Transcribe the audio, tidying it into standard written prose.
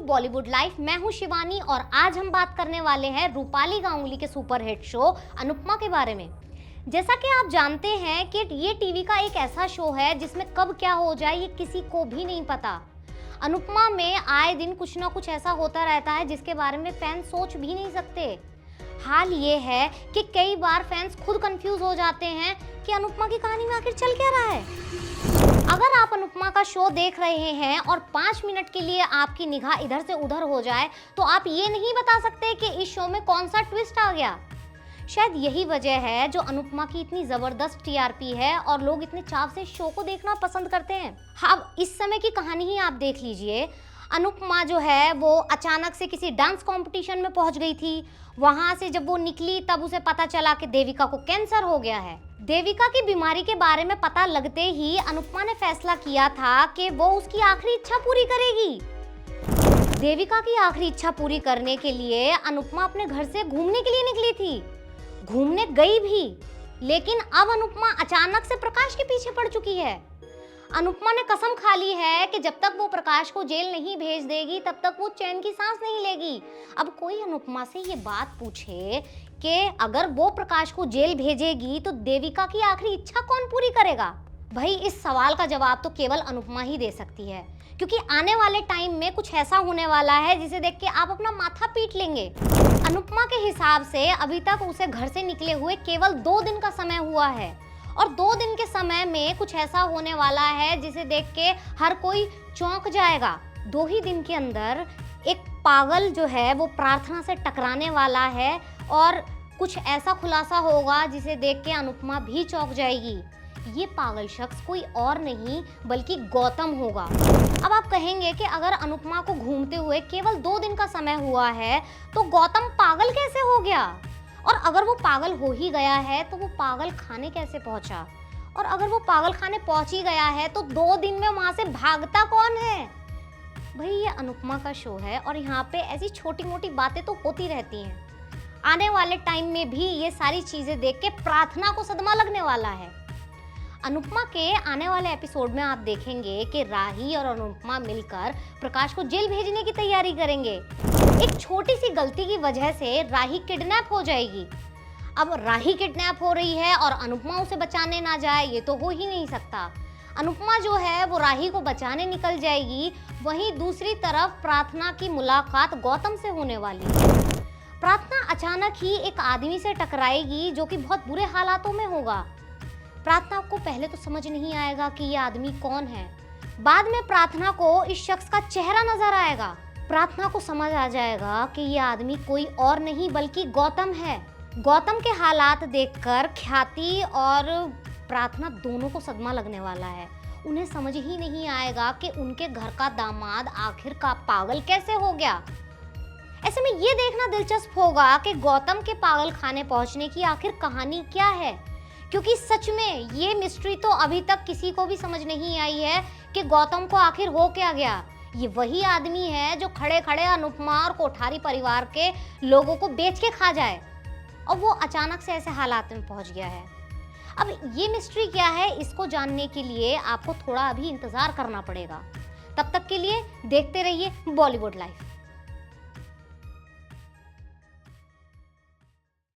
Bollywood life. मैं हूं शिवानी और आज हम बात करने वाले हैं रूपाली गांगुली के सुपरहिट शो अनुपमा के बारे में। जैसा कि आप जानते हैं कि ये टीवी का एक ऐसा शो है जिसमें कब क्या हो जाए ये किसी को भी नहीं पता। अनुपमा में आए दिन कुछ ना कुछ ऐसा होता रहता है जिसके बारे में फैंस सोच भी नहीं सकते। हाल ये है कि कई बार फैंस खुद कंफ्यूज हो जाते हैं कि अनुपमा की कहानी में आखिर चल क्या रहा है। अगर आप अनुपमा का शो देख रहे हैं और 5 मिनट के लिए आपकी निगाह इधर से उधर हो जाए तो आप ये नहीं बता सकते कि इस शो में कौन सा ट्विस्ट आ गया। शायद यही वजह है जो अनुपमा की इतनी जबरदस्त टीआरपी है और लोग इतने चाव से शो को देखना पसंद करते हैं। अब इस समय की कहानी ही आप देख लीजिए। अनुपमा जो है वो अचानक से किसी डांस कंपटीशन में पहुंच गई थी। वहां से जब वो निकली तब उसे पता चला कि देविका को कैंसर हो गया है। देविका की बीमारी के बारे में पता लगते ही अनुपमा ने फैसला किया था कि वो उसकी आखिरी इच्छा पूरी करेगी। देविका की आखिरी इच्छा पूरी करने के लिए अनुपमा अपने घर से घूमने के लिए निकली थी। घूमने गई भी, लेकिन अब अनुपमा अचानक से प्रकाश के पीछे पड़ चुकी है। अनुपमा ने कसम खा ली है कि जब तक वो प्रकाश को जेल नहीं भेज देगी तब तक वो चैन की सांस नहीं लेगी। अब कोई अनुपमा से ये बात पूछे कि अगर वो प्रकाश को जेल भेजेगी तो देविका की आखिरी इच्छा कौन पूरी करेगा? भाई इस सवाल का जवाब तो केवल अनुपमा ही दे सकती है, क्योंकि आने वाले टाइम में कुछ ऐसा होने वाला है जिसे देख के आप अपना माथा पीट लेंगे। अनुपमा के हिसाब से अभी तक उसे घर से निकले हुए केवल 2 दिन का समय हुआ है और 2 दिन के समय में कुछ ऐसा होने वाला है जिसे देख के हर कोई चौंक जाएगा। 2 ही दिन के अंदर एक पागल जो है वो प्रार्थना से टकराने वाला है और कुछ ऐसा खुलासा होगा जिसे देख के अनुपमा भी चौंक जाएगी। ये पागल शख्स कोई और नहीं बल्कि गौतम होगा। अब आप कहेंगे कि अगर अनुपमा को घूमते हुए केवल 2 दिन का समय हुआ है तो गौतम पागल कैसे हो गया? और अगर वो पागल हो ही गया है तो वो पागल खाने कैसे पहुंचा? और अगर वो पागल खाने पहुंच ही गया है तो 2 दिन में वहां से भागता कौन है? भाई ये अनुपमा का शो है और यहाँ पे ऐसी छोटी मोटी बातें तो होती रहती हैं। आने वाले टाइम में भी ये सारी चीजें देख के प्रार्थना को सदमा लगने वाला है। अनुपमा के आने वाले एपिसोड में आप देखेंगे कि राही और अनुपमा मिलकर प्रकाश को जेल भेजने की तैयारी करेंगे। एक छोटी सी गलती की वजह से राही किडनैप हो जाएगी। अब राही किडनैप हो रही है और अनुपमा उसे बचाने ना जाए ये तो हो ही नहीं सकता। अनुपमा जो है वो राही को बचाने निकल जाएगी। वहीं दूसरी तरफ प्रार्थना की मुलाकात गौतम से होने वाली है। प्रार्थना अचानक ही एक आदमी से टकराएगी जो कि बहुत बुरे हालातों में होगा। प्रार्थना को पहले तो समझ नहीं आएगा कि ये आदमी कौन है। बाद में प्रार्थना को इस शख्स का चेहरा नजर आएगा। प्रार्थना को समझ आ जाएगा कि ये आदमी कोई और नहीं बल्कि गौतम है। गौतम के हालात देखकर ख्याति और प्रार्थना दोनों को सदमा लगने वाला है। उन्हें समझ ही नहीं आएगा कि उनके घर का दामाद आखिर का पागल कैसे हो गया। ऐसे में ये देखना दिलचस्प होगा कि गौतम के पागल खाने पहुंचने की आखिर कहानी क्या है, क्योंकि सच में ये मिस्ट्री तो अभी तक किसी को भी समझ नहीं आई है कि गौतम को आखिर हो क्या गया। ये वही आदमी है जो खड़े खड़े अनुपमा और कोठारी परिवार के लोगों को बेच के खा जाए और वो अचानक से ऐसे हालात में पहुंच गया है। अब ये मिस्ट्री क्या है इसको जानने के लिए आपको थोड़ा अभी इंतजार करना पड़ेगा। तब तक के लिए देखते रहिए बॉलीवुड लाइफ।